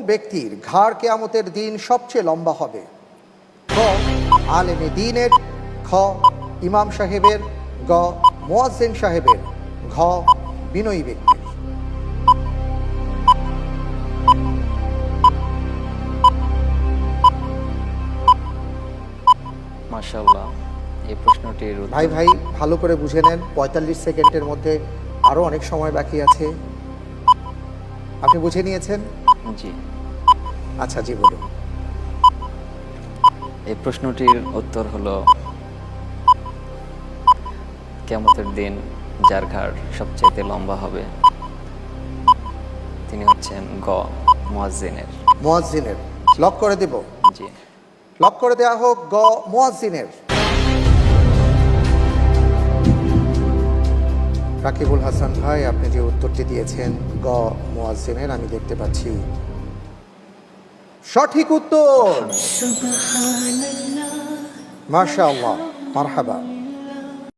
ব্যক্তির ঘাড় কিয়ামতের দিন সবচেয়ে লম্বা হবে? ক আলেমে দ্বীনের, খ ইমাম সাহেবের, গ মুয়াজ্জিন সাহেবের, ঘ বিনয়ী ব্যক্তির। মাশাআল্লাহ, এই প্রশ্নটির উত্তর ভাই ভাই ভালো করে বুঝে নেন, ৪৫ সেকেন্ডের মধ্যে আরও অনেক সময় বাকি আছে। আপনি বুঝে নিয়েছেন? জি, আচ্ছা জি বলুন। এই প্রশ্নটির উত্তর হলো কিয়ামতের দিন যার ঘাড় সবচাইতে লম্বা হবে তিনি হচ্ছেন গ মুয়াজ্জিনের। মুয়াজ্জিনের লক করে দেব? জি, লক করে দেওয়া হোক গ মুয়াজ্জিনের। রাকিবুল হাসান ভাই, আপনি যে উত্তরটি দিয়েছেন গ মুয়াজ্জিনের, আমি দেখতে পাচ্ছি সঠিক উত্তর। মাশাআল্লাহ, মারহাবা।